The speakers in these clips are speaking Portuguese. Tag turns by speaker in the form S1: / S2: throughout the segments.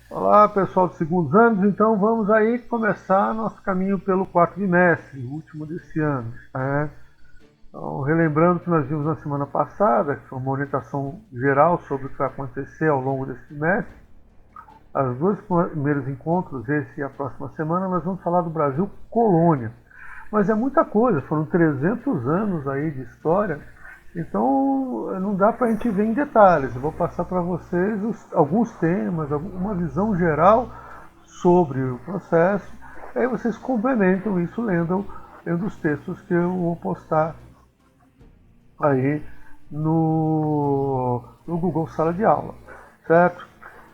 S1: Olá, pessoal dos segundos anos. Então vamos aí começar nosso caminho pelo quarto bimestre, o último desse ano, né? Então, relembrando que nós vimos na semana passada, que foi uma orientação geral sobre o que vai acontecer ao longo desse bimestre. Os dois primeiros encontros, esse e a próxima semana, nós vamos falar do Brasil colônia. Mas é muita coisa, foram 300 anos aí de história, então não dá para a gente ver em detalhes. Eu vou passar para vocês alguns temas, uma visão geral sobre o processo, aí vocês complementam isso lendo os textos que eu vou postar aí no Google Sala de Aula, certo?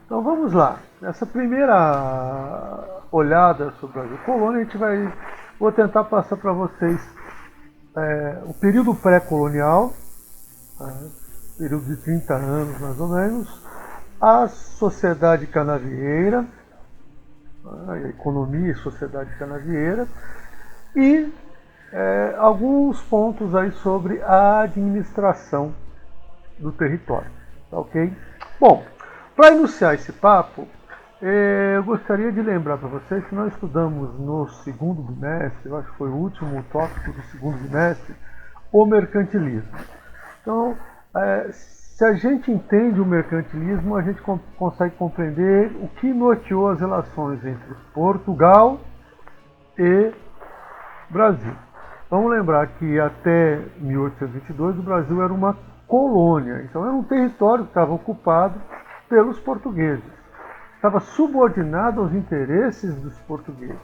S1: Então vamos lá. Nessa primeira olhada sobre o Brasil colônia, vou tentar passar para vocês o período pré-colonial, período de 30 anos mais ou menos, a sociedade canavieira, a economia e sociedade canavieira, e alguns pontos aí sobre a administração do território. Tá ok? Bom, para iniciar esse papo, eu gostaria de lembrar para vocês que nós estudamos no segundo bimestre, eu acho que foi o último tópico do segundo bimestre, o mercantilismo. Então, se a gente entende o mercantilismo, a gente consegue compreender o que norteou as relações entre Portugal e Brasil. Vamos lembrar que até 1822 o Brasil era uma colônia, então era um território que estava ocupado pelos portugueses, estava subordinado aos interesses dos portugueses.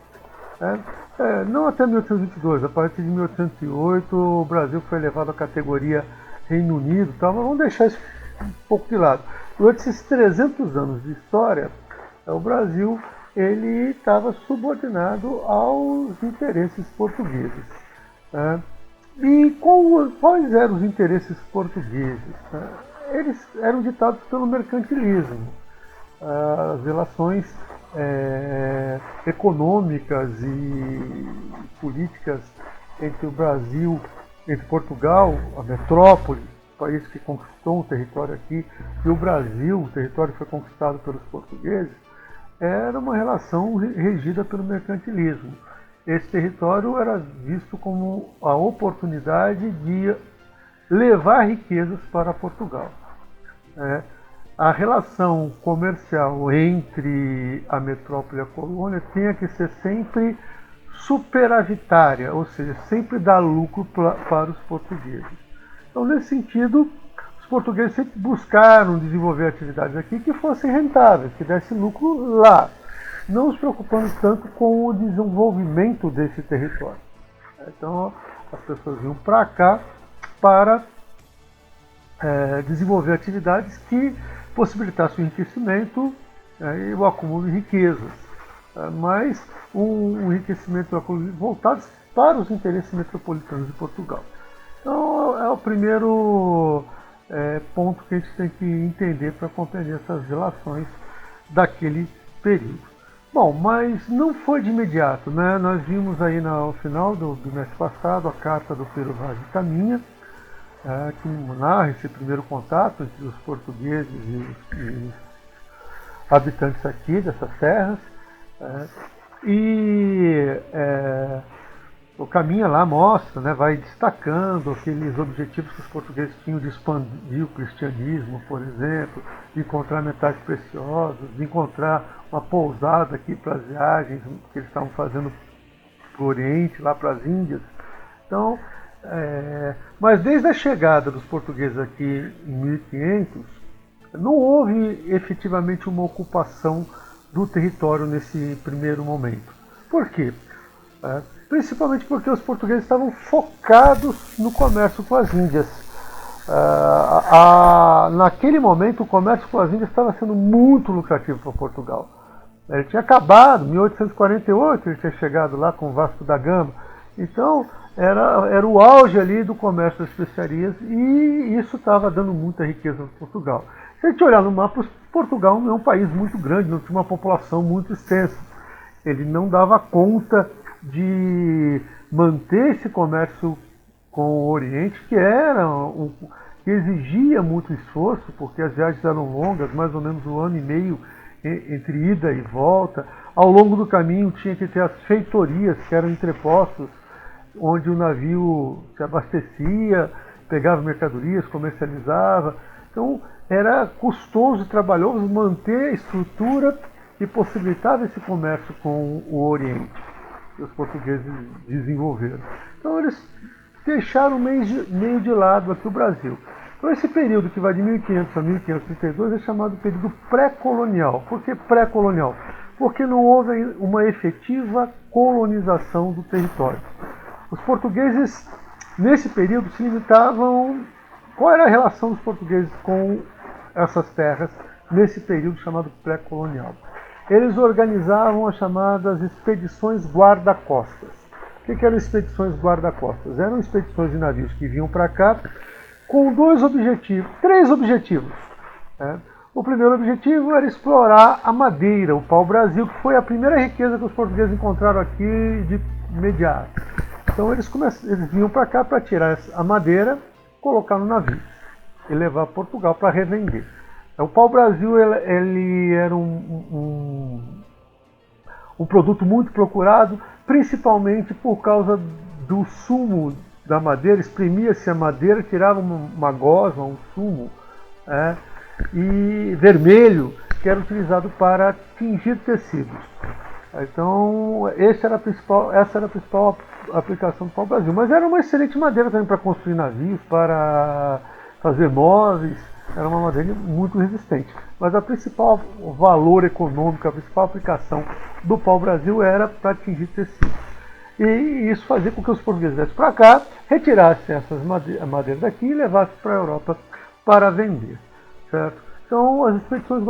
S1: Não até 1822, a partir de 1808 o Brasil foi elevado à categoria Reino Unido, então vamos deixar isso um pouco de lado. Durante esses 300 anos de história, o Brasil ele estava subordinado aos interesses portugueses. E quais eram os interesses portugueses? Eles eram ditados pelo mercantilismo. As relações econômicas e políticas entre o Brasil, entre Portugal, a metrópole, o país que conquistou um território aqui, e o Brasil, o território que foi conquistado pelos portugueses, era uma relação regida pelo mercantilismo. Esse território era visto como a oportunidade de levar riquezas para Portugal. A relação comercial entre a metrópole e a colônia tinha que ser sempre superavitária, ou seja, sempre dar lucro para os portugueses. Então, nesse sentido, os portugueses sempre buscaram desenvolver atividades aqui que fossem rentáveis, que dessem lucro lá, não se preocupando tanto com o desenvolvimento desse território. Então, as pessoas vinham para cá para desenvolver atividades que possibilitassem o enriquecimento e o acúmulo de riquezas, mas um enriquecimento voltado para os interesses metropolitanos de Portugal. Então é o primeiro ponto que a gente tem que entender para compreender essas relações daquele período. Bom, mas não foi de imediato, né? Nós vimos aí no final do bimestre passado a carta do Pero Vaz de Caminha, que narra esse primeiro contato entre os portugueses e os habitantes aqui dessas terras. O Caminha lá mostra, né, vai destacando aqueles objetivos que os portugueses tinham de expandir o cristianismo, por exemplo, de encontrar metais preciosos, de encontrar uma pousada aqui para as viagens que eles estavam fazendo para o Oriente, lá para as Índias. Então, mas desde a chegada dos portugueses aqui em 1500, não houve efetivamente uma ocupação do território nesse primeiro momento. Por quê? Principalmente porque os portugueses estavam focados no comércio com as Índias. Naquele momento, o comércio com as Índias estava sendo muito lucrativo para Portugal. Ele tinha acabado, em 1848, ele tinha chegado lá com Vasco da Gama. Então, era o auge ali do comércio das especiarias e isso estava dando muita riqueza para Portugal. Se a gente olhar no mapa, Portugal não é um país muito grande, não tinha uma população muito extensa. Ele não dava conta de manter esse comércio com o Oriente, que exigia muito esforço, porque as viagens eram longas, mais ou menos um ano e meio entre ida e volta. Ao longo do caminho tinha que ter as feitorias, que eram entrepostos, onde o navio se abastecia, pegava mercadorias, comercializava. Então era custoso e trabalhoso manter a estrutura que possibilitava esse comércio com o Oriente, que os portugueses desenvolveram. Então eles deixaram meio de lado aqui o Brasil. Então esse período que vai de 1500 a 1532 é chamado de período pré-colonial. Por que pré-colonial? Porque não houve uma efetiva colonização do território. Os portugueses, nesse período, se limitavam... Qual era a relação dos portugueses com essas terras nesse período chamado pré-colonial? Eles organizavam as chamadas expedições guarda-costas. O que eram expedições guarda-costas? Eram expedições de navios que vinham para cá com três objetivos. O primeiro objetivo era explorar a madeira, o pau-brasil, que foi a primeira riqueza que os portugueses encontraram aqui de imediato. Então eles vinham para cá para tirar a madeira, colocar no navio e levar a Portugal para revender. O pau-brasil ele era um produto muito procurado, principalmente por causa do sumo da madeira. Exprimia-se a madeira, tirava uma gosma, um sumo, e vermelho, que era utilizado para tingir tecidos. Então essa era a principal aplicação do pau-brasil. Mas era uma excelente madeira também para construir navios, para fazer móveis. Era uma madeira muito resistente. Mas a principal valor econômico, a principal aplicação do pau-brasil era para tingir tecidos. E isso fazia com que os portugueses viessem para cá, retirassem essas madeiras daqui e levassem para a Europa para vender. Certo? Então as expedições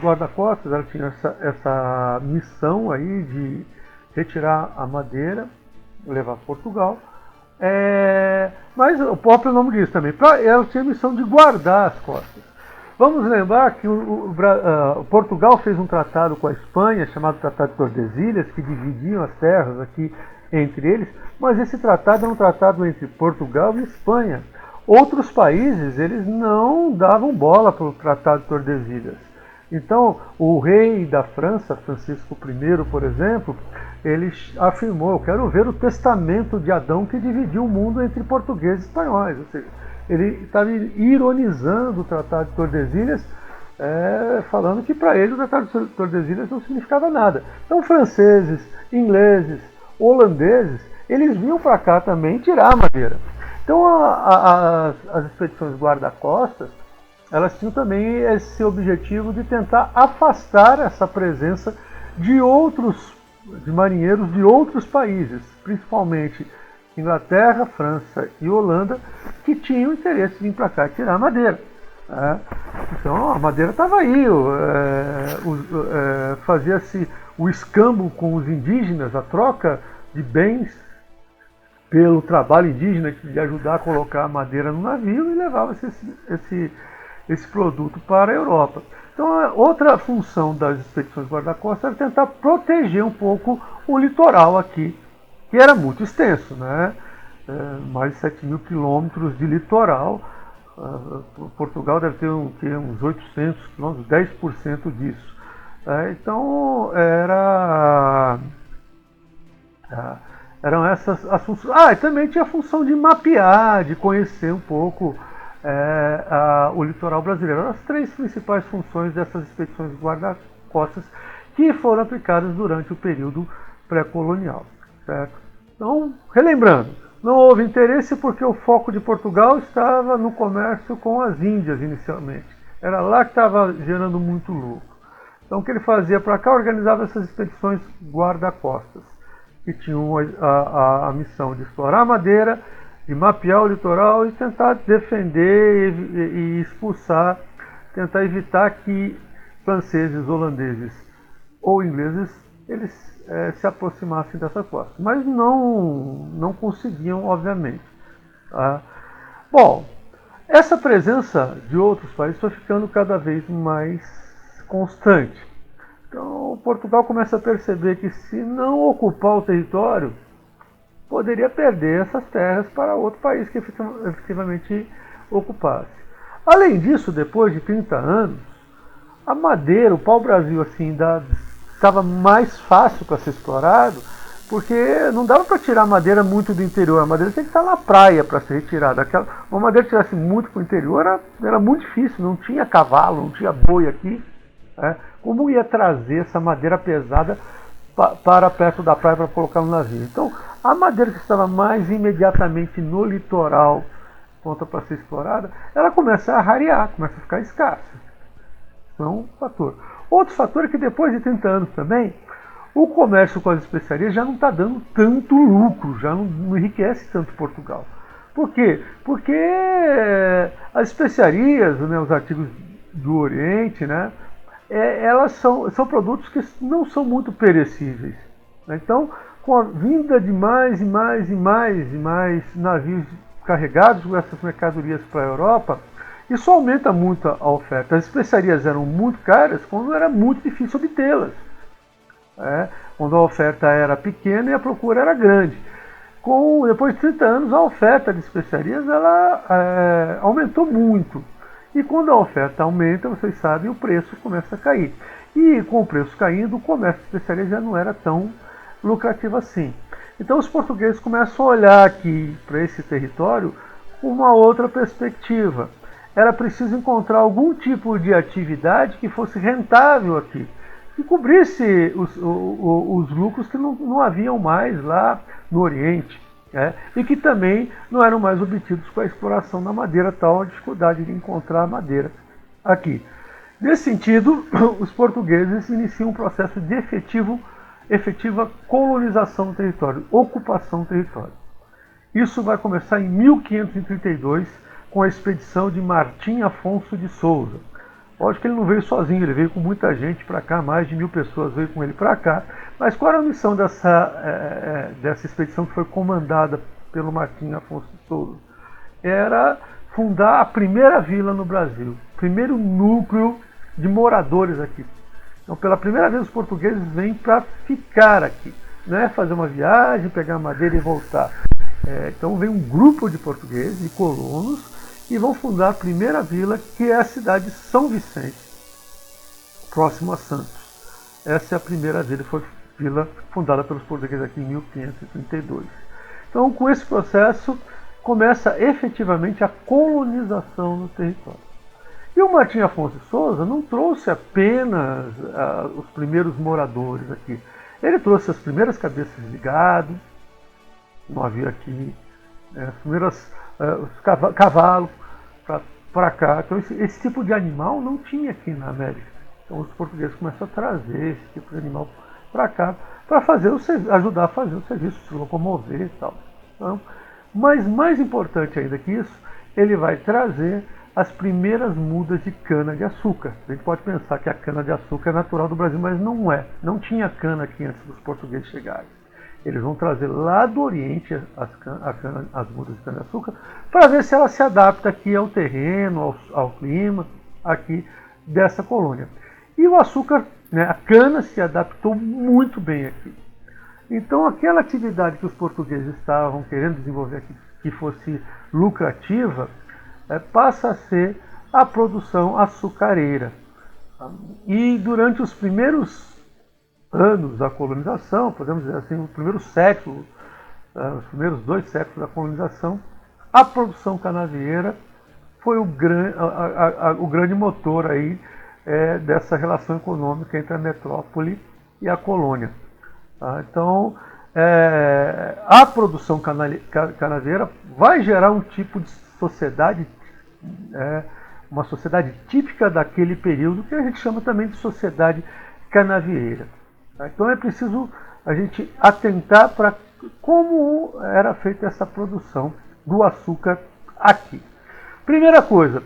S1: guarda-costas, elas tinham essa missão aí de retirar a madeira, levar para Portugal. Mas o próprio nome diz também, ela tinha a missão de guardar as costas. Vamos lembrar que Portugal fez um tratado com a Espanha, chamado Tratado de Tordesilhas, que dividiam as terras aqui entre eles, mas esse tratado era um tratado entre Portugal e Espanha. Outros países, eles não davam bola para o Tratado de Tordesilhas. Então, o rei da França, Francisco I, por exemplo, ele afirmou: eu quero ver o testamento de Adão que dividiu o mundo entre portugueses e espanhóis. Ou seja, ele estava ironizando o Tratado de Tordesilhas, falando que para ele o Tratado de Tordesilhas não significava nada. Então, franceses, ingleses, holandeses, eles vinham para cá também tirar a madeira. Então, as expedições guarda-costas, elas tinham também esse objetivo de tentar afastar essa presença de marinheiros de outros países, principalmente Inglaterra, França e Holanda, que tinham interesse em vir para cá tirar a madeira. Então a madeira estava aí, fazia-se o escambo com os indígenas, a troca de bens pelo trabalho indígena de ajudar a colocar a madeira no navio, e levava-se esse produto para a Europa. Então, outra função das expedições guarda-costas era tentar proteger um pouco o litoral aqui, que era muito extenso, né? Mais de 7.000 quilômetros de litoral. Portugal deve ter uns 800 quilômetros, 10% disso. Então, eram essas as funções. E também tinha a função de mapear, de conhecer um pouco o litoral brasileiro. Eram as três principais funções dessas expedições guarda-costas que foram aplicadas durante o período pré-colonial. Certo? Então, relembrando, não houve interesse porque o foco de Portugal estava no comércio com as Índias inicialmente. Era lá que estava gerando muito lucro. Então, o que ele fazia para cá? Organizava essas expedições guarda-costas, que tinham a missão de explorar a madeira, de mapear o litoral e tentar defender e expulsar, tentar evitar que franceses, holandeses ou ingleses eles se aproximassem dessa costa. Mas não conseguiam, obviamente. Bom, essa presença de outros países foi ficando cada vez mais constante. Então, Portugal começa a perceber que, se não ocupar o território, poderia perder essas terras para outro país que efetivamente ocupasse. Além disso, depois de 30 anos, A madeira, o pau-brasil, assim, estava mais fácil para ser explorado, porque não dava para tirar madeira muito do interior. A madeira tem que estar na praia para ser retirada. Uma madeira que tirasse muito para o interior era muito difícil, não tinha cavalo, não tinha boi aqui. Né? Como ia trazer essa madeira pesada para perto da praia para colocar no navio? Então, a madeira que estava mais imediatamente no litoral, pronta para ser explorada, ela começa a rarear, começa a ficar escassa. Isso é um fator. Outro fator é que depois de 30 anos também, o comércio com as especiarias já não está dando tanto lucro, já não enriquece tanto Portugal. Por quê? Porque as especiarias, né, os artigos do Oriente, né, elas são produtos que não são muito perecíveis. Então, com a vinda de mais e mais e mais e mais navios carregados com essas mercadorias para a Europa, isso aumenta muito a oferta. As especiarias eram muito caras quando era muito difícil obtê-las. Quando a oferta era pequena e a procura era grande. Depois de 30 anos, a oferta de especiarias ela aumentou muito. E quando a oferta aumenta, vocês sabem, o preço começa a cair. E com o preço caindo, o comércio de especiarias já não era tão lucrativo assim. Então os portugueses começam a olhar aqui para esse território com uma outra perspectiva. Era preciso encontrar algum tipo de atividade que fosse rentável aqui, que cobrisse os lucros que não haviam mais lá no Oriente, e que também não eram mais obtidos com a exploração da madeira, tal a dificuldade de encontrar madeira aqui. Nesse sentido, os portugueses iniciam um processo de efetiva colonização do território, ocupação do território. Isso vai começar em 1532, com a expedição de Martim Afonso de Souza. Lógico que ele não veio sozinho, ele veio com muita gente para cá, mais de 1000 pessoas veio com ele para cá. Mas qual era a missão dessa expedição que foi comandada pelo Martim Afonso de Souza? Era fundar a primeira vila no Brasil, primeiro núcleo de moradores aqui. Então, pela primeira vez, os portugueses vêm para ficar aqui, não é fazer uma viagem, pegar madeira e voltar. Então, vem um grupo de portugueses, de colonos, e vão fundar a primeira vila, que é a cidade de São Vicente, próximo a Santos. Essa é a primeira vila fundada pelos portugueses aqui em 1532. Então, com esse processo, começa efetivamente a colonização do território. E o Martim Afonso de Souza não trouxe apenas os primeiros moradores aqui. Ele trouxe as primeiras cabeças de gado, não havia aqui, as primeiras cavalos para cá. Então esse tipo de animal não tinha aqui na América. Então os portugueses começam a trazer esse tipo de animal para cá para ajudar a fazer o serviço, se locomover e tal. Então, mas mais importante ainda que isso, ele vai trazer as primeiras mudas de cana-de-açúcar. A gente pode pensar que a cana-de-açúcar é natural do Brasil, mas não é. Não tinha cana aqui antes dos portugueses chegarem. Eles vão trazer lá do Oriente as mudas de cana-de-açúcar para ver se ela se adapta aqui ao terreno, ao clima aqui dessa colônia. E o açúcar, né, a cana se adaptou muito bem aqui. Então aquela atividade que os portugueses estavam querendo desenvolver aqui, que fosse lucrativa, passa a ser a produção açucareira. E durante os primeiros anos da colonização, podemos dizer assim, o primeiro século, os primeiros 2 séculos da colonização, a produção canavieira foi o grande motor aí, dessa relação econômica entre a metrópole e a colônia. Então, a produção canavieira vai gerar um tipo de sociedade, uma sociedade típica daquele período, que a gente chama também de sociedade canavieira. Então é preciso a gente atentar para como era feita essa produção do açúcar aqui. Primeira coisa,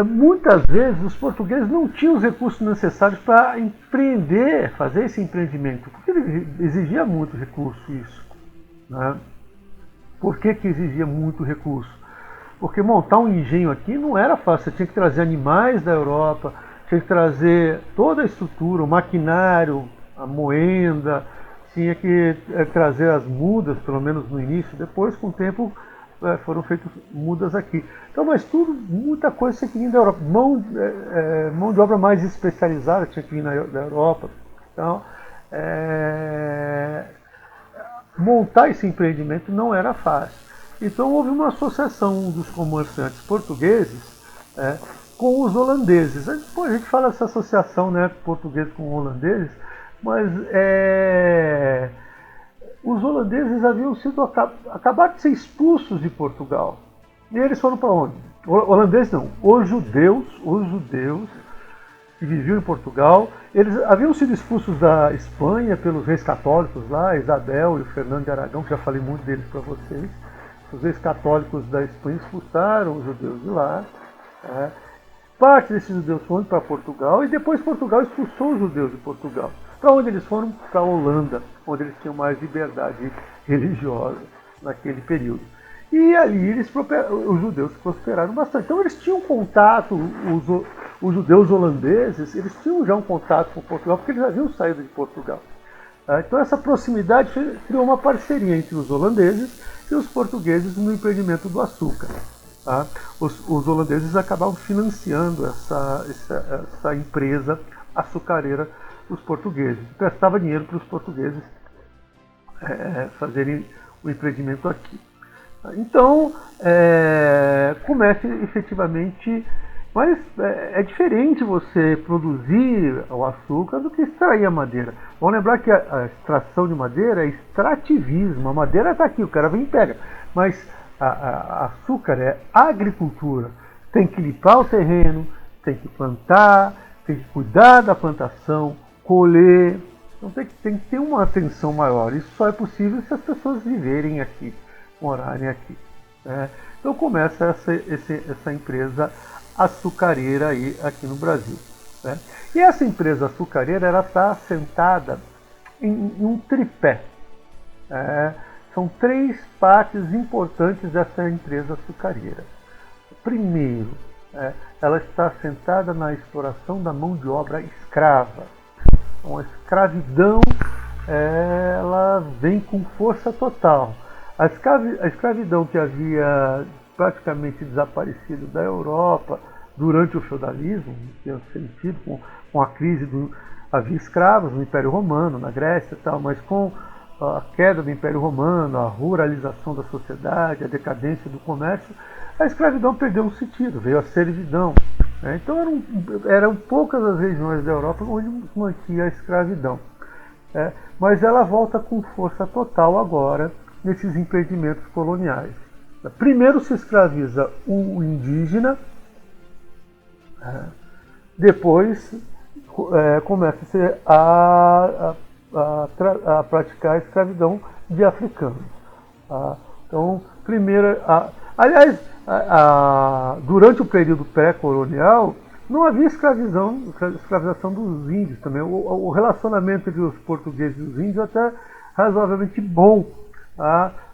S1: muitas vezes os portugueses não tinham os recursos necessários para empreender, fazer esse empreendimento, porque ele exigia muito recurso isso. Né? Por que exigia muito recurso? Porque montar um engenho aqui não era fácil, você tinha que trazer animais da Europa, tinha que trazer toda a estrutura, o maquinário, a moenda, tinha que trazer as mudas, pelo menos no início. Depois, com o tempo, foram feitas mudas aqui. Então, mas tudo, muita coisa tinha que vir da Europa. Mão de obra mais especializada tinha que vir da Europa. Então, montar esse empreendimento não era fácil. Então houve uma associação dos comerciantes portugueses com os holandeses. A gente fala dessa associação, né, português com holandeses, mas os holandeses haviam sido acabaram de ser expulsos de Portugal. E eles foram para onde? Holandeses não, os judeus que viviam em Portugal, eles haviam sido expulsos da Espanha pelos reis católicos lá, Isabel e o Fernando de Aragão, que já falei muito deles para vocês. Os reis católicos da Espanha expulsaram os judeus de lá. Parte desses judeus foram para Portugal e depois Portugal expulsou os judeus de Portugal. Para onde eles foram? Para a Holanda, onde eles tinham mais liberdade religiosa naquele período. E ali os judeus prosperaram bastante. Então eles tinham contato, os judeus holandeses, eles tinham já um contato com Portugal, porque eles haviam saído de Portugal. Então essa proximidade criou uma parceria entre os holandeses e os portugueses no empreendimento do açúcar. Os holandeses acabavam financiando essa empresa açucareira dos portugueses. Prestava dinheiro para os portugueses fazerem o empreendimento aqui. Então, começa efetivamente, mas é diferente você produzir o açúcar do que extrair a madeira. Vamos lembrar que a extração de madeira é extrativismo. A madeira está aqui, o cara vem e pega. Mas açúcar é agricultura. Tem que limpar o terreno, tem que plantar, tem que cuidar da plantação, colher. Então tem que ter uma atenção maior. Isso só é possível se as pessoas viverem aqui, morarem aqui. Então começa essa empresa açucareira aí aqui no Brasil. E essa empresa açucareira ela está assentada em um tripé. São três partes importantes dessa empresa açucareira. Primeiro, ela está assentada na exploração da mão de obra escrava. Então, a escravidão ela vem com força total. A escravidão que havia praticamente desaparecido da Europa durante o feudalismo, que tinha sentido com a crise havia escravos no Império Romano, na Grécia e tal, mas com a queda do Império Romano, a ruralização da sociedade, a decadência do comércio, a escravidão perdeu o sentido, veio a servidão. Então eram poucas as regiões da Europa onde se mantinha a escravidão. Mas ela volta com força total agora nesses empreendimentos coloniais. Primeiro se escraviza o indígena, depois começa-se a praticar a escravidão de africanos. Então, primeiro, aliás, durante o período pré-colonial, não havia escravização dos índios também. O relacionamento entre os portugueses e os índios é até razoavelmente bom.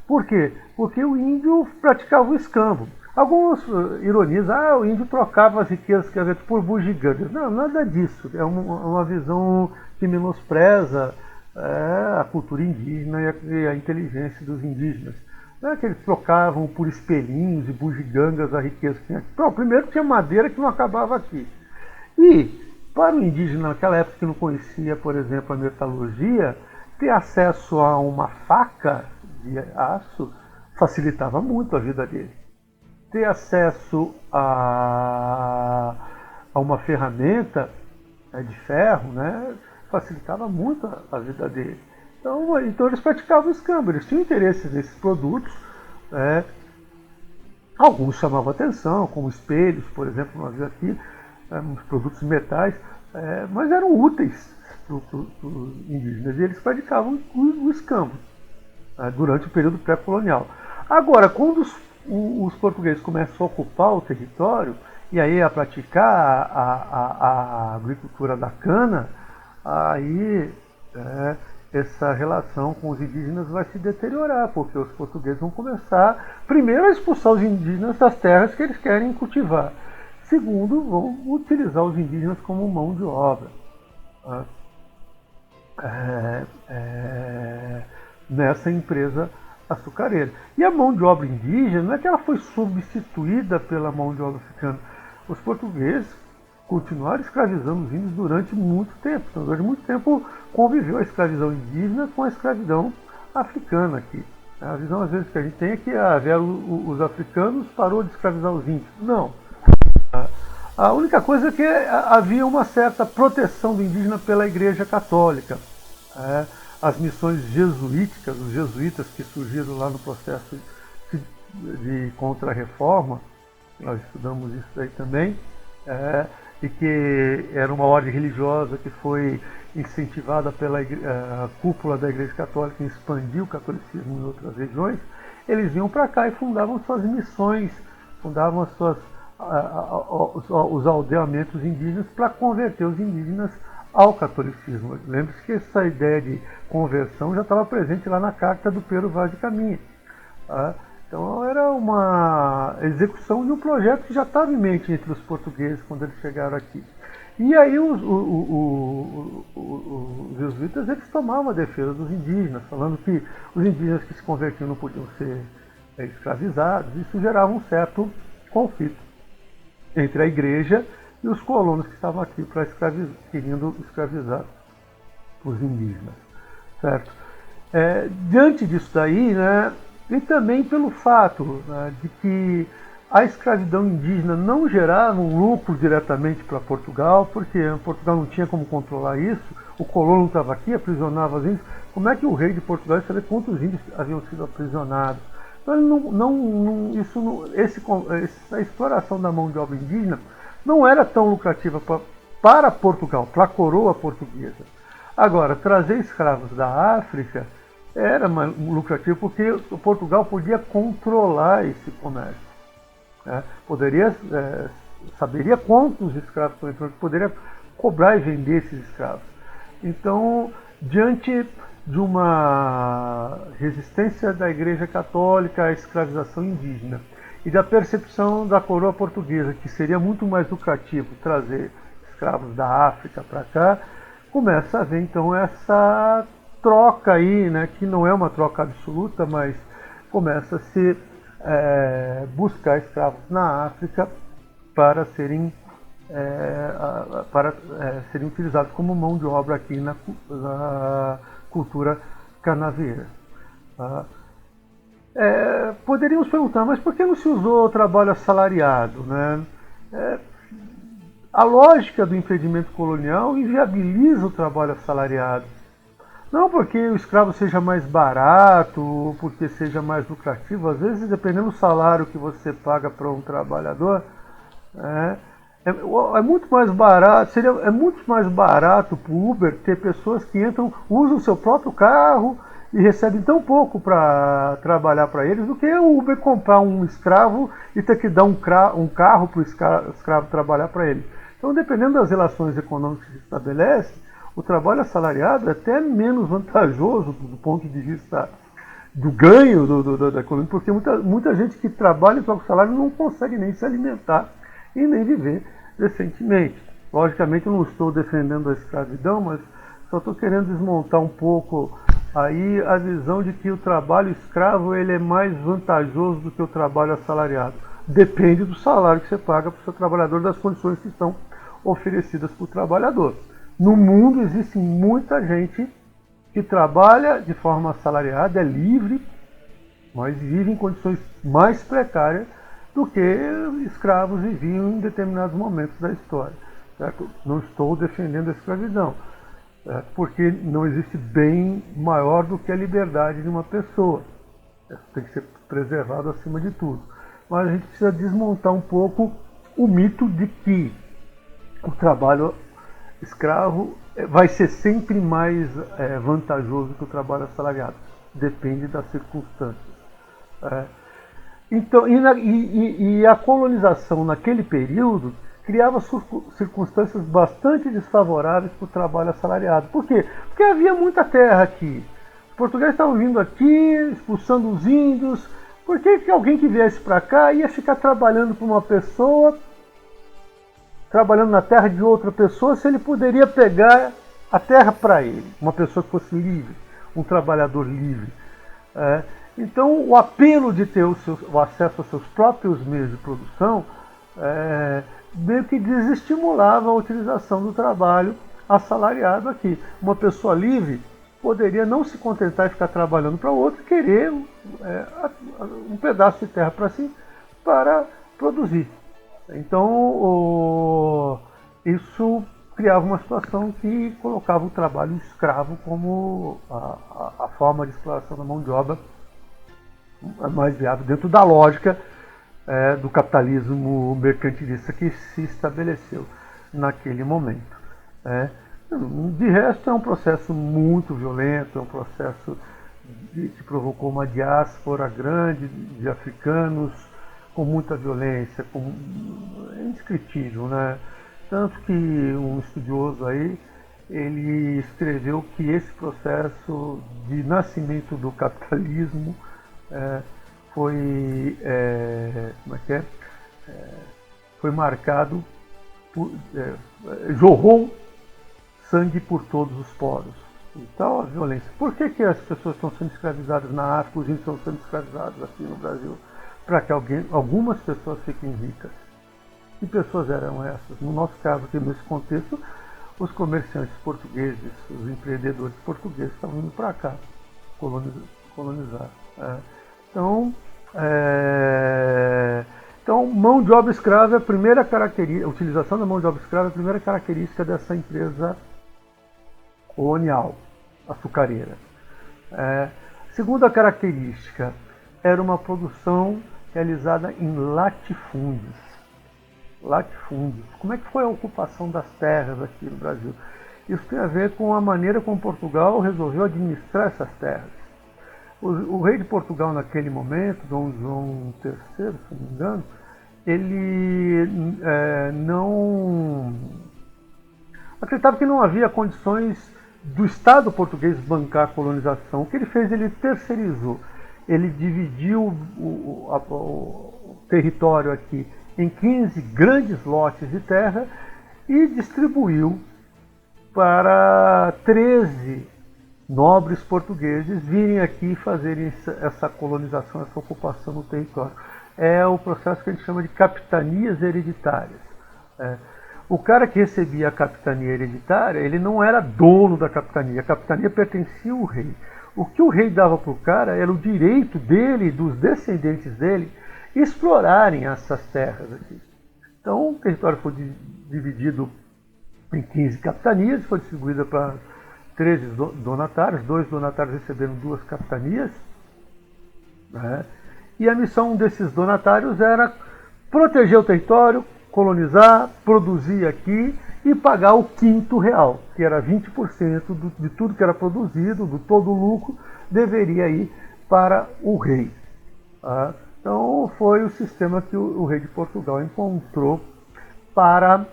S1: Por quê? Porque o índio praticava o escambo. Alguns ironizam, o índio trocava as riquezas que havia por bugigangas. Não, nada disso. É uma visão que menospreza a cultura indígena e a inteligência dos indígenas. Não é que eles trocavam por espelhinhos e bugigangas a riqueza que tinha aqui. Não, primeiro tinha madeira que não acabava aqui. E, para o indígena naquela época que não conhecia, por exemplo, a metalurgia, ter acesso a uma faca de aço facilitava muito a vida dele. Ter acesso a uma ferramenta de ferro, né, facilitava muito a vida dele. Então eles praticavam escambo, eles tinham interesse nesses produtos. Alguns chamavam atenção, como espelhos, por exemplo, nós vimos aqui, uns produtos metais, mas eram úteis para os indígenas e eles praticavam o escambo durante o período pré-colonial. Agora, quando os portugueses começam a ocupar o território e aí a praticar a agricultura da cana, aí essa relação com os indígenas vai se deteriorar, porque os portugueses vão começar, primeiro, a expulsar os indígenas das terras que eles querem cultivar. Segundo, vão utilizar os indígenas como mão de obra. Nessa empresa açucareira. E a mão de obra indígena não é que ela foi substituída pela mão de obra africana. Os portugueses continuaram escravizando os índios durante muito tempo. Então, durante muito tempo conviveu a escravidão indígena com a escravidão africana aqui. A visão às vezes que a gente tem é que os africanos parou de escravizar os índios. Não. A única coisa é que havia uma certa proteção do indígena pela Igreja Católica. As missões jesuíticas, os jesuítas que surgiram lá no processo de contra-reforma, nós estudamos isso aí também, e que era uma ordem religiosa que foi incentivada pela cúpula da Igreja Católica em expandir o catolicismo em outras regiões. Eles vinham para cá e fundavam suas missões, fundavam os aldeamentos indígenas para converter os indígenas ao catolicismo. Lembre-se que essa ideia de conversão já estava presente lá na carta do Pero Vaz de Caminha. Então era uma execução de um projeto que já estava em mente entre os portugueses quando eles chegaram aqui. E aí os jesuítas eles tomavam a defesa dos indígenas, falando que os indígenas que se convertiam não podiam ser escravizados. Isso gerava um certo conflito entre a igreja e os colonos que estavam aqui querendo escravizar os indígenas, certo? Diante disso daí, né, e também pelo fato, né, de que a escravidão indígena não gerava um lucro diretamente para Portugal, porque Portugal não tinha como controlar isso, o colono estava aqui, aprisionava os índios. Como é que o rei de Portugal ia saber quantos índios haviam sido aprisionados? Então essa exploração da mão de obra indígena não era tão lucrativa para Portugal, para a coroa portuguesa. Agora, trazer escravos da África era lucrativo porque Portugal podia controlar esse comércio. Saberia quantos escravos estão entrando, poderia cobrar e vender esses escravos. Então, diante de uma resistência da Igreja Católica à escravização indígena e da percepção da coroa portuguesa que seria muito mais lucrativo trazer escravos da África para cá, começa a haver então essa troca aí, né, que não é uma troca absoluta, mas começa a se buscar escravos na África para serem utilizados como mão de obra aqui na cultura canavieira. Poderíamos perguntar, mas por que não se usou o trabalho assalariado, né? A lógica do impedimento colonial inviabiliza o trabalho assalariado. Não porque o escravo seja mais barato, ou porque seja mais lucrativo. Às vezes, dependendo do salário que você paga para um trabalhador, é muito mais barato. É muito mais barato para o Uber ter pessoas que usam o seu próprio carro e recebem tão pouco para trabalhar para eles do que o Uber comprar um escravo e ter que dar um carro para o escravo trabalhar para ele. Então, dependendo das relações econômicas que se estabelece, o trabalho assalariado é até menos vantajoso do ponto de vista do ganho da economia, porque muita gente que trabalha em troca de salário não consegue nem se alimentar e nem viver decentemente. Logicamente, eu não estou defendendo a escravidão, mas só estou querendo desmontar um pouco aí a visão de que o trabalho escravo ele é mais vantajoso do que o trabalho assalariado. Depende do salário que você paga para o seu trabalhador, das condições que estão oferecidas para o trabalhador. No mundo existe muita gente que trabalha de forma assalariada, é livre, mas vive em condições mais precárias do que escravos viviam em determinados momentos da história. Certo? Não estou defendendo a escravidão, certo? Porque não existe bem maior do que a liberdade de uma pessoa. Isso tem que ser preservado acima de tudo. Mas a gente precisa desmontar um pouco o mito de que o trabalho escravo vai ser sempre mais vantajoso que o trabalho assalariado. Depende das circunstâncias. Então, e a colonização naquele período criava circunstâncias bastante desfavoráveis para o trabalho assalariado. Por quê? Porque havia muita terra aqui. Os portugueses estavam vindo aqui, expulsando os índios. Por que alguém que viesse para cá ia ficar trabalhando para uma pessoa, trabalhando na terra de outra pessoa, se ele poderia pegar a terra para ele, uma pessoa que fosse livre, um trabalhador livre? Então, o apelo de ter o acesso aos seus próprios meios de produção meio que desestimulava a utilização do trabalho assalariado aqui. Uma pessoa livre poderia não se contentar e ficar trabalhando para outro, querer um pedaço de terra para si para produzir. Então, isso criava uma situação que colocava o trabalho escravo como a forma de exploração da mão de obra mais viável dentro da lógica do capitalismo mercantilista que se estabeleceu naquele momento. De resto, é um processo muito violento, é um processo que provocou uma diáspora grande de africanos com muita violência, é indescritível, né? Tanto que um estudioso aí, ele escreveu que esse processo de nascimento do capitalismo foi, foi marcado por, jorrou sangue por todos os poros. Então, a violência. Por que as pessoas estão sendo escravizadas na África, os índios estão sendo escravizados aqui no Brasil? Para que algumas pessoas fiquem ricas. Que pessoas eram essas? No nosso caso, aqui nesse contexto, os comerciantes portugueses, os empreendedores portugueses estavam indo para cá colonizar. Então, mão de obra escrava é a primeira característica, a utilização da mão de obra escrava é a primeira característica dessa empresa colonial, açucareira. Segunda característica, era uma produção realizada em latifúndios. Latifúndios. Como é que foi a ocupação das terras aqui no Brasil? Isso tem a ver com a maneira como Portugal resolveu administrar essas terras. O rei de Portugal naquele momento, Dom João III, se não me engano, ele não acreditava que não havia condições do Estado português bancar a colonização. O que ele fez? Ele terceirizou. Ele dividiu o território aqui em 15 grandes lotes de terra e distribuiu para 13 nobres portugueses virem aqui fazerem essa colonização, essa ocupação no território. É o processo que a gente chama de capitanias hereditárias. O cara que recebia a capitania hereditária, ele não era dono da capitania, a capitania pertencia ao rei. O que o rei dava para o cara era o direito dele e dos descendentes dele explorarem essas terras aqui. Então o território foi dividido em 15 capitanias, foi distribuída para 13 donatários, 2 donatários receberam 2 capitanias, e a missão desses donatários era proteger o território, colonizar, produzir aqui e pagar o quinto real, que era 20% de tudo que era produzido, do todo o lucro, deveria ir para o rei. Então foi o sistema que o rei de Portugal encontrou para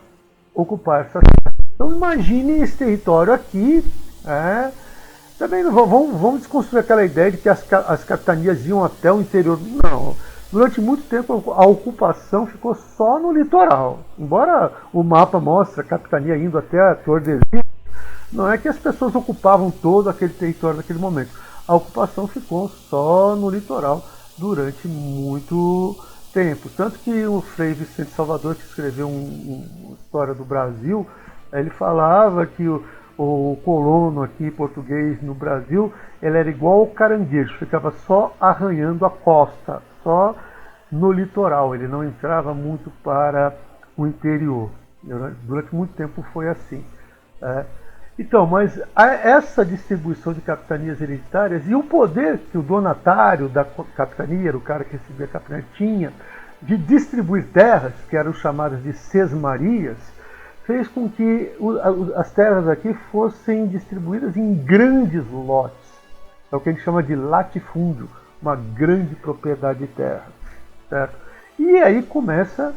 S1: ocupar essa terra. Então imagine esse território aqui. Também vamos desconstruir aquela ideia de que as capitanias iam até o interior. Não. Durante muito tempo a ocupação ficou só no litoral. Embora o mapa mostre a capitania indo até a Tordesilhas, não é que as pessoas ocupavam todo aquele território naquele momento. A ocupação ficou só no litoral durante muito tempo. Tanto que o Frei Vicente Salvador, que escreveu uma história do Brasil, ele falava que o colono aqui português no Brasil, ele era igual ao caranguejo, ficava só arranhando a costa, só no litoral, ele não entrava muito para o interior. Durante muito tempo foi assim. Então, mas essa distribuição de capitanias hereditárias e o poder que o donatário da capitania, o cara que recebia a capitania, tinha de distribuir terras, que eram chamadas de sesmarias, fez com que as terras aqui fossem distribuídas em grandes lotes. É o que a gente chama de latifúndio, uma grande propriedade de terra. Certo? E aí começa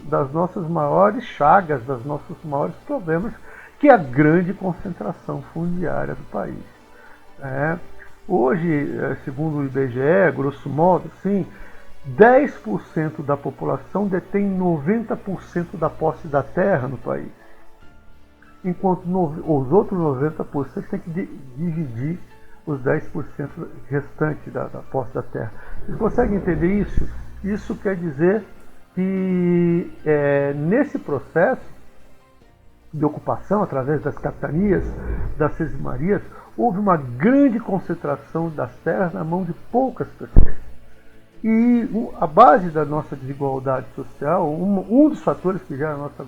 S1: das nossas maiores chagas, dos nossos maiores problemas, que é a grande concentração fundiária do país. Hoje, segundo o IBGE, grosso modo, sim, 10% da população detém 90% da posse da terra no país, enquanto os outros 90% têm que dividir os 10% restantes da posse da terra. Vocês conseguem entender isso? Isso quer dizer que nesse processo de ocupação, através das capitanias, das sesmarias, houve uma grande concentração das terras na mão de poucas pessoas. E a base da nossa desigualdade social, um dos fatores que gera a nossa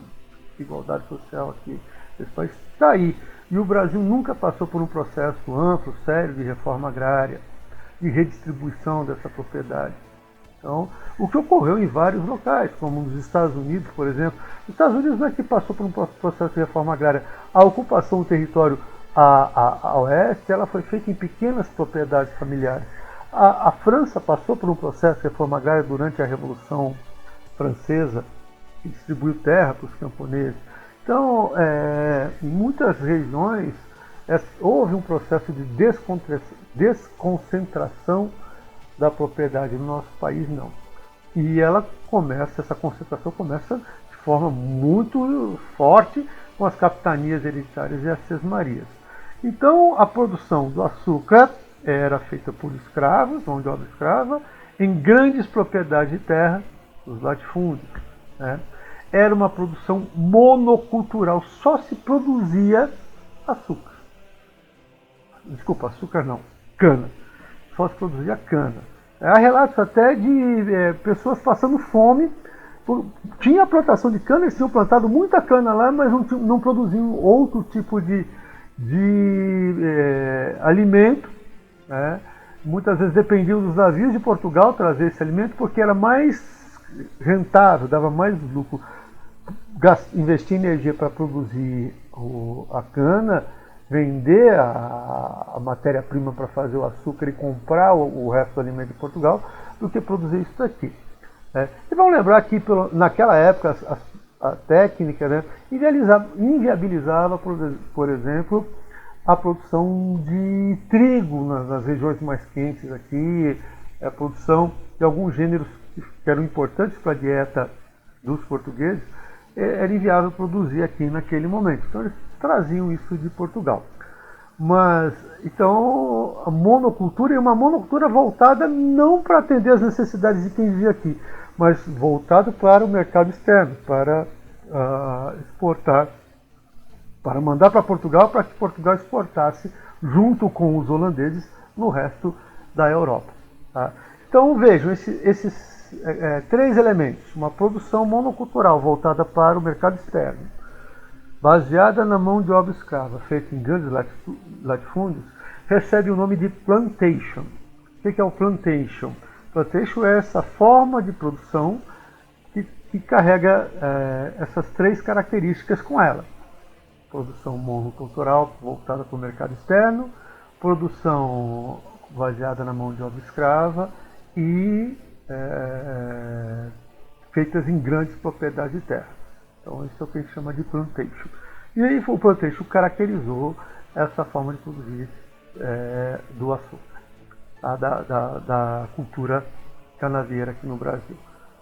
S1: desigualdade social aqui nesse país, está aí. E o Brasil nunca passou por um processo amplo, sério, de reforma agrária, de redistribuição dessa propriedade. Então, o que ocorreu em vários locais, como nos Estados Unidos, por exemplo. Os Estados Unidos não é que passou por um processo de reforma agrária. A ocupação do território a oeste, ela foi feita em pequenas propriedades familiares. A França passou por um processo de reforma agrária durante a Revolução Francesa, que distribuiu terra para os camponeses. Então, em muitas regiões, houve um processo de desconcentração da propriedade. No nosso país, não. E essa concentração começa de forma muito forte com as capitanias hereditárias e as sesmarias. Então, a produção do açúcar era feita por escravos, mão de obra escrava, em grandes propriedades de terra, os latifúndios. Né? Era uma produção monocultural, só se produzia açúcar. Desculpa, açúcar não, cana. Só se produzia cana. Há relatos até de pessoas passando fome. Tinha plantação de cana, eles tinham plantado muita cana lá, mas não produziam outro tipo de alimento. Né? Muitas vezes dependiam dos navios de Portugal trazer esse alimento, porque era mais rentável, dava mais lucro. Investir energia para produzir a cana, vender a matéria-prima para fazer o açúcar e comprar o resto do alimento de Portugal, do que produzir isso daqui. E vamos lembrar que naquela época a técnica, né, inviabilizava, por exemplo, a produção de trigo nas regiões mais quentes aqui, a produção de alguns gêneros que eram importantes para a dieta dos portugueses, era inviável produzir aqui naquele momento. Então eles traziam isso de Portugal. Mas, então, a monocultura é uma monocultura voltada não para atender as necessidades de quem vive aqui, mas voltado para o mercado externo, para exportar, para mandar para Portugal, para que Portugal exportasse junto com os holandeses no resto da Europa. Tá? Então vejam, esses três elementos: uma produção monocultural voltada para o mercado externo, baseada na mão de obra escrava, feita em grandes latifúndios, recebe o nome de plantation. O que é o plantation? Plantation é essa forma de produção que carrega essas três características com ela: produção monocultural voltada para o mercado externo, produção baseada na mão de obra escrava e feitas em grandes propriedades de terra. Então isso é o que a gente chama de plantation. E aí o plantation caracterizou essa forma de produzir do açúcar, tá? da cultura canavieira aqui no Brasil.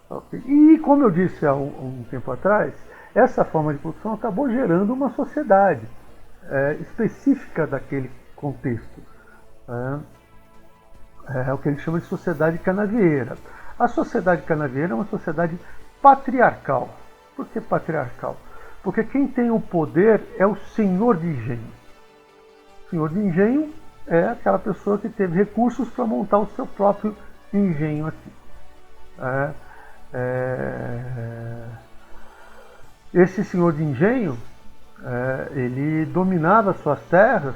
S1: Okay. E como eu disse há um tempo atrás, essa forma de produção acabou gerando uma sociedade específica daquele contexto. É o que ele chama de sociedade canavieira. A sociedade canavieira é uma sociedade patriarcal. Por que patriarcal? Porque quem tem o poder é o senhor de engenho. O senhor de engenho é aquela pessoa que teve recursos para montar o seu próprio engenho aqui. Esse senhor de engenho, ele dominava suas terras,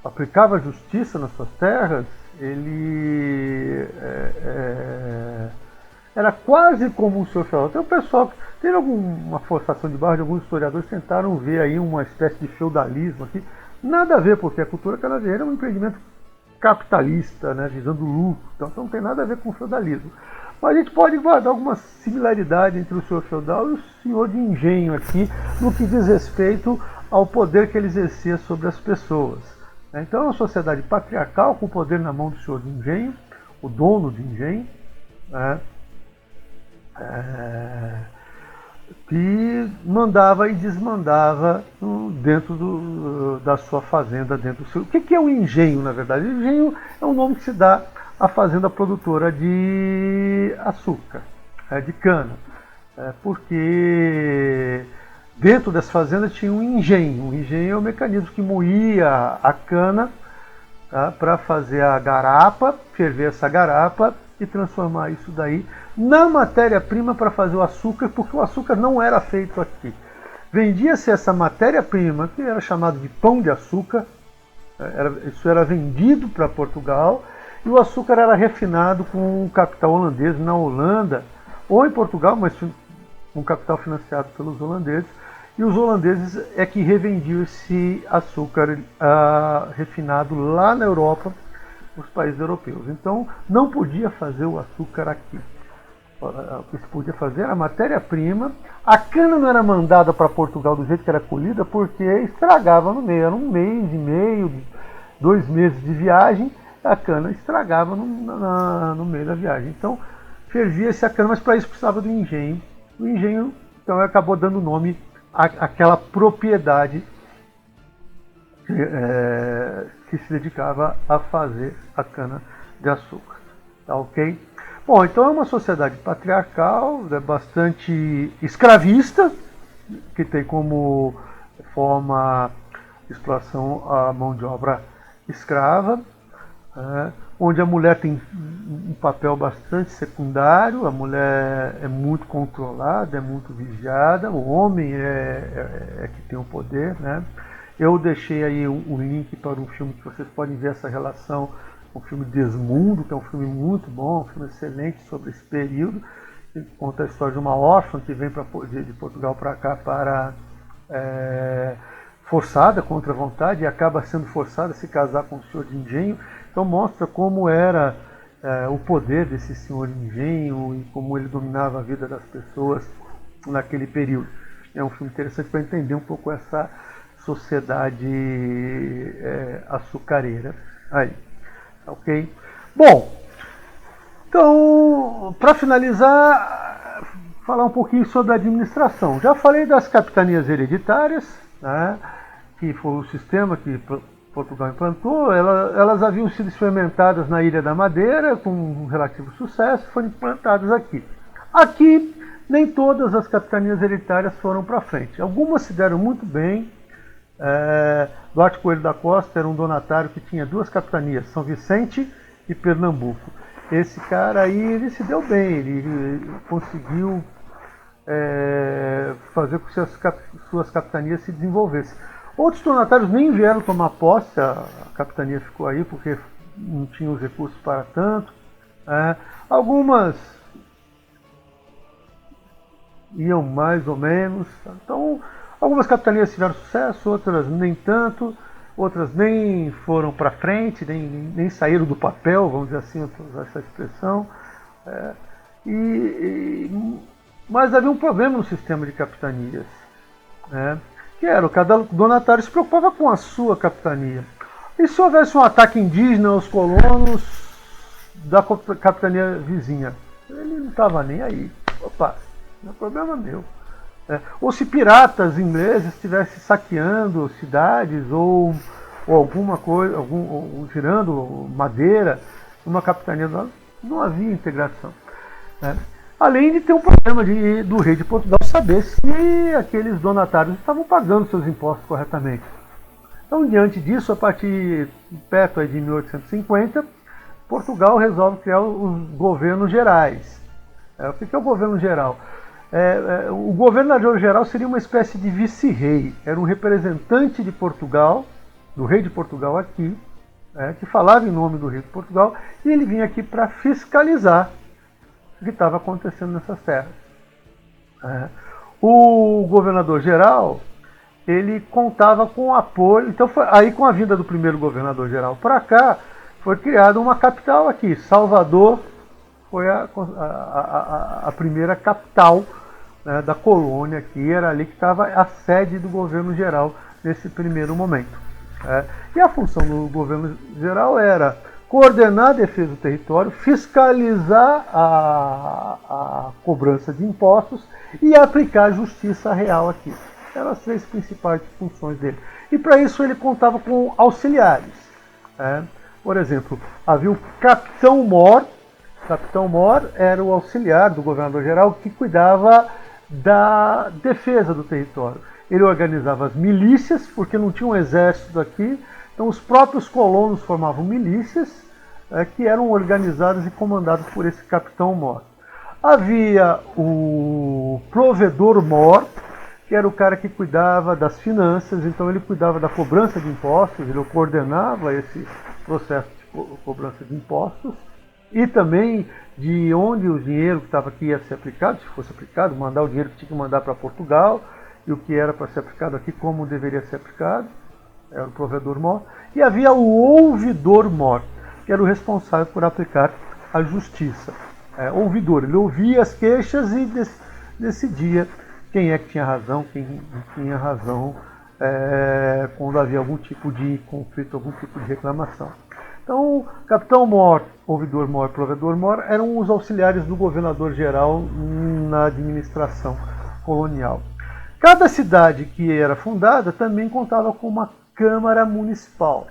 S1: aplicava justiça nas suas terras, ele era quase como um senhor feudal. Tem o pessoal que teve alguma forçação de barra de alguns historiadores tentaram ver aí uma espécie de feudalismo aqui. Nada a ver, porque a cultura canavieira é um empreendimento capitalista, né, visando lucro, então não tem nada a ver com o feudalismo. Mas a gente pode guardar alguma similaridade entre o senhor feudal e o senhor de engenho aqui, no que diz respeito ao poder que ele exercia sobre as pessoas. Então é uma sociedade patriarcal com o poder na mão do senhor de engenho, o dono de engenho, e mandava e desmandava dentro da sua fazenda, dentro do seu... O que é o engenho, na verdade? O engenho é um nome que se dá à fazenda produtora de açúcar, de cana, porque dentro dessa fazenda tinha um engenho. O engenho é o mecanismo que moía a cana, tá, para fazer a garapa, ferver essa garapa e transformar isso daí na matéria-prima para fazer o açúcar, porque o açúcar não era feito aqui. Vendia-se essa matéria-prima, que era chamado de pão de açúcar, isso era vendido para Portugal, e o açúcar era refinado com capital holandês na Holanda, ou em Portugal, mas com capital financiado pelos holandeses, e os holandeses é que revendiam esse açúcar refinado lá na Europa, nos países europeus. Então não podia fazer o açúcar aqui. O que se podia fazer era a matéria-prima. A cana não era mandada para Portugal do jeito que era colhida, porque estragava no meio. Era 1 mês e meio, 2 meses de viagem, a cana estragava no meio da viagem. Então fervia-se a cana, mas para isso precisava do engenho. O engenho então acabou dando nome àquela propriedade que se dedicava a fazer a cana de açúcar. Tá ok? Bom, então é uma sociedade patriarcal, bastante escravista, que tem como forma de exploração a mão de obra escrava, onde a mulher tem um papel bastante secundário, a mulher é muito controlada, é muito vigiada, o homem é que tem o poder, né? Eu deixei aí um link para um filme que vocês podem ver essa relação, um filme Desmundo, que é um filme muito bom, um filme excelente sobre esse período, que conta a história de uma órfã que vem de Portugal para cá forçada, contra a vontade, e acaba sendo forçada a se casar com o senhor de engenho. Então mostra como era o poder desse senhor de engenho e como ele dominava a vida das pessoas naquele período. É um filme interessante para entender um pouco essa sociedade açucareira aí. Ok? Bom, então, para finalizar, falar um pouquinho sobre a administração. Já falei das capitanias hereditárias, né, que foi o sistema que Portugal implantou. Elas haviam sido experimentadas na Ilha da Madeira com um relativo sucesso, foram implantadas aqui. Aqui, nem todas as capitanias hereditárias foram para frente. Algumas se deram muito bem. Duarte Coelho da Costa era um donatário que tinha 2 capitanias, São Vicente e Pernambuco. Esse cara aí, ele se deu bem, ele conseguiu fazer com que suas capitanias se desenvolvessem. Outros donatários nem vieram tomar posse, a capitania ficou aí porque não tinha os recursos para tanto. Algumas iam mais ou menos. Então, algumas capitanias tiveram sucesso, outras nem tanto, outras nem foram para frente, nem saíram do papel, vamos dizer assim, usar essa expressão. Mas havia um problema no sistema de capitanias, que era, cada donatário se preocupava com a sua capitania. E se houvesse um ataque indígena aos colonos da capitania vizinha? Ele não estava nem aí. Opa, não é problema meu. Ou se piratas ingleses estivessem saqueando cidades ou alguma coisa, ou tirando madeira numa capitania, não havia integração. Além de ter um problema do rei de Portugal saber se aqueles donatários estavam pagando seus impostos corretamente. Então, diante disso, a partir perto aí de 1850, Portugal resolve criar os governos gerais. O que é o governo geral? O governador geral seria uma espécie de vice-rei, era um representante de Portugal, do rei de Portugal aqui, que falava em nome do rei de Portugal, e ele vinha aqui para fiscalizar o que estava acontecendo nessas terras. O governador geral, ele contava com o apoio, então aí com a vinda do primeiro governador geral para cá, foi criada uma capital aqui, Salvador foi a primeira capital da colônia aqui, era ali que estava a sede do governo geral nesse primeiro momento. E a função do governo geral era coordenar a defesa do território, fiscalizar a cobrança de impostos e aplicar a justiça real aqui. Eram as três principais funções dele. E para isso ele contava com auxiliares. Por exemplo, havia o Capitão Mor. O Capitão Mor era o auxiliar do governador-geral que cuidava da defesa do território. Ele organizava as milícias, porque não tinha um exército aqui, então os próprios colonos formavam milícias que eram organizadas e comandadas por esse Capitão Mor. Havia o Provedor Mor, que era o cara que cuidava das finanças, então ele cuidava da cobrança de impostos, ele coordenava esse processo de cobrança de impostos, e também de onde o dinheiro que estava aqui ia ser aplicado, se fosse aplicado, mandar o dinheiro que tinha que mandar para Portugal, e o que era para ser aplicado aqui, como deveria ser aplicado, era o Provedor Mor. E havia o Ouvidor Mor, que era o responsável por aplicar a justiça. Ouvidor, ele ouvia as queixas e decidia quem é que tinha razão, quem não tinha razão, quando havia algum tipo de conflito, algum tipo de reclamação. Então, Capitão Mor, Ouvidor Mor, Provedor Mor eram os auxiliares do governador-geral na administração colonial. Cada cidade que era fundada também contava com uma Câmara Municipal.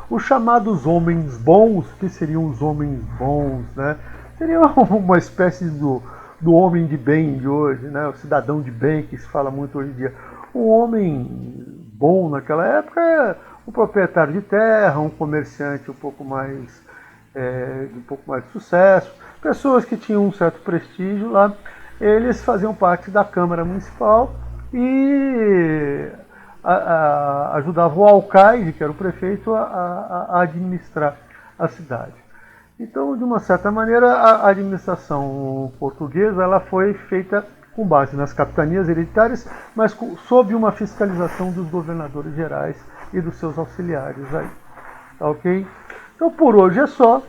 S1: Os chamados homens bons, que seriam os homens bons, seria uma espécie do homem de bem de hoje, o cidadão de bem que se fala muito hoje em dia. Um homem bom naquela época é um proprietário de terra, um comerciante um pouco mais de sucesso, pessoas que tinham um certo prestígio lá, eles faziam parte da Câmara Municipal e ajudavam o alcaide, que era o prefeito, a administrar a cidade. Então, de uma certa maneira, a administração portuguesa ela foi feita com base nas capitanias hereditárias, mas sob uma fiscalização dos governadores gerais e dos seus auxiliares aí. Tá ok? Então, por hoje é só.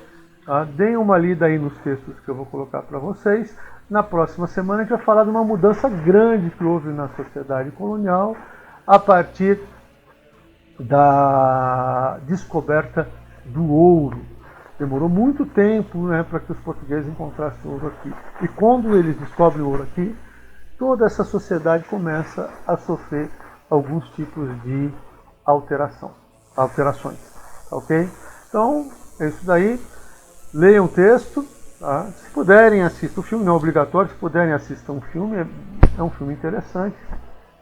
S1: Tá? Deem uma lida aí nos textos que eu vou colocar para vocês. Na próxima semana a gente vai falar de uma mudança grande que houve na sociedade colonial a partir da descoberta do ouro. Demorou muito tempo para que os portugueses encontrassem ouro aqui. E quando eles descobrem ouro aqui, toda essa sociedade começa a sofrer alguns tipos de alterações. Ok? Então, é isso daí. Leiam o texto. Tá? Se puderem, assistam o filme. Não é obrigatório. Se puderem, assistam o filme. É um filme interessante.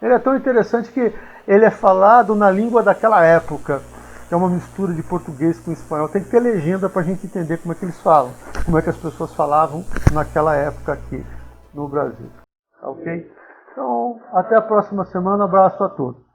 S1: Ele é tão interessante que ele é falado na língua daquela época, que é uma mistura de português com espanhol. Tem que ter legenda para a gente entender como é que eles falam, como é que as pessoas falavam naquela época aqui no Brasil. Ok? Então, até a próxima semana. Abraço a todos.